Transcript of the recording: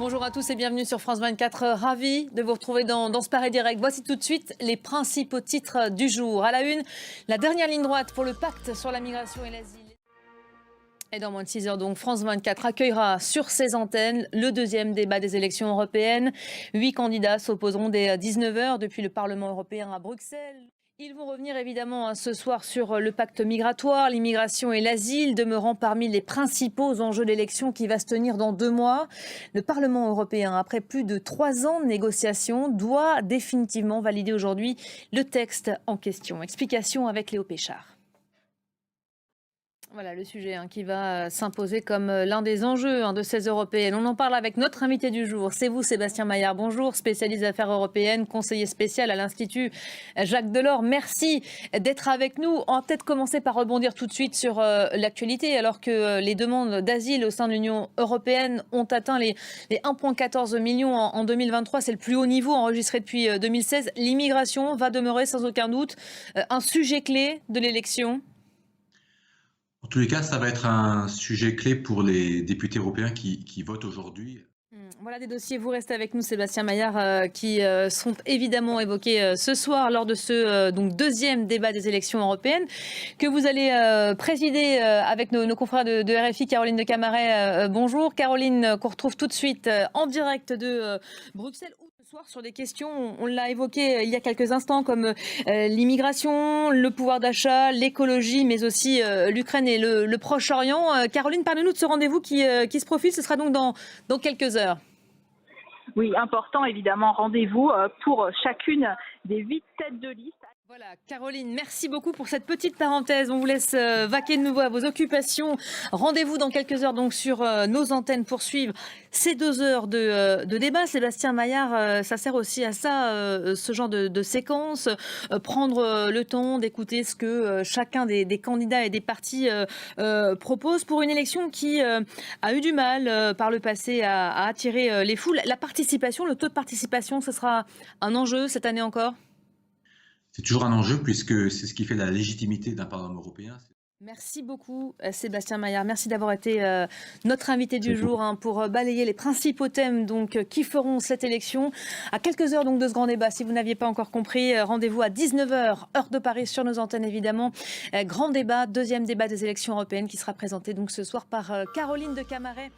Bonjour à tous et bienvenue sur France 24. Ravi de vous retrouver dans ce Paris Direct. Voici tout de suite les principaux titres du jour. À la une, la dernière ligne droite pour le pacte sur la migration et l'asile. Et dans moins de 6 heures, donc, France 24 accueillera sur ses antennes le deuxième débat des élections européennes. 8 candidats s'opposeront dès 19 heures depuis le Parlement européen à Bruxelles. Ils vont revenir évidemment ce soir sur le pacte migratoire, l'immigration et l'asile, demeurant parmi les principaux enjeux de l'élection qui va se tenir dans 2 mois. Le Parlement européen, après plus de 3 ans de négociations, doit définitivement valider aujourd'hui le texte en question. Explication avec Léo Péchard. Voilà le sujet qui va s'imposer comme l'un des enjeux de ces européennes. On en parle avec notre invité du jour. C'est vous, Sébastien Maillard. Bonjour, spécialiste affaires européennes, conseiller spécial à l'Institut Jacques Delors. Merci d'être avec nous. On va peut-être commencer par rebondir tout de suite sur l'actualité. Alors que les demandes d'asile au sein de l'Union européenne ont atteint les 1,14 millions en 2023. C'est le plus haut niveau enregistré depuis 2016. L'immigration va demeurer sans aucun doute un sujet clé de l'élection. En tous les cas, ça va être un sujet clé pour les députés européens qui votent aujourd'hui. Voilà des dossiers. Vous restez avec nous, Sébastien Maillard, qui sont évidemment évoqués ce soir lors de ce donc deuxième débat des élections européennes que vous allez présider avec nos confrères de RFI, Caroline de Camaret. Bonjour, Caroline, qu'on retrouve tout de suite en direct de Bruxelles. Ce soir sur des questions, on l'a évoqué il y a quelques instants, comme l'immigration, le pouvoir d'achat, l'écologie, mais aussi l'Ukraine et le Proche-Orient. Caroline, parlez-nous de ce rendez-vous qui se profile. Ce sera donc dans quelques heures. Oui, important évidemment, rendez-vous pour chacune des 8 têtes de liste. Voilà, Caroline, merci beaucoup pour cette petite parenthèse. On vous laisse vaquer de nouveau à vos occupations. Rendez-vous dans quelques heures donc sur nos antennes pour suivre ces 2 heures de débat. Sébastien Maillard, ça sert aussi à ça, ce genre de séquence, prendre le temps d'écouter ce que chacun des candidats et des partis propose pour une élection qui a eu du mal par le passé à attirer les foules. La participation, le taux de participation, ce sera un enjeu cette année encore ? C'est toujours un enjeu puisque c'est ce qui fait la légitimité d'un Parlement européen. Merci beaucoup, Sébastien Maillard. Merci d'avoir été notre invité du C'est jour pour balayer les principaux thèmes qui feront cette élection. À quelques heures donc de ce grand débat, si vous n'aviez pas encore compris, rendez-vous à 19 heures, heure de Paris, sur nos antennes évidemment. Grand débat, deuxième débat des élections européennes qui sera présenté donc ce soir par Caroline de Camaret.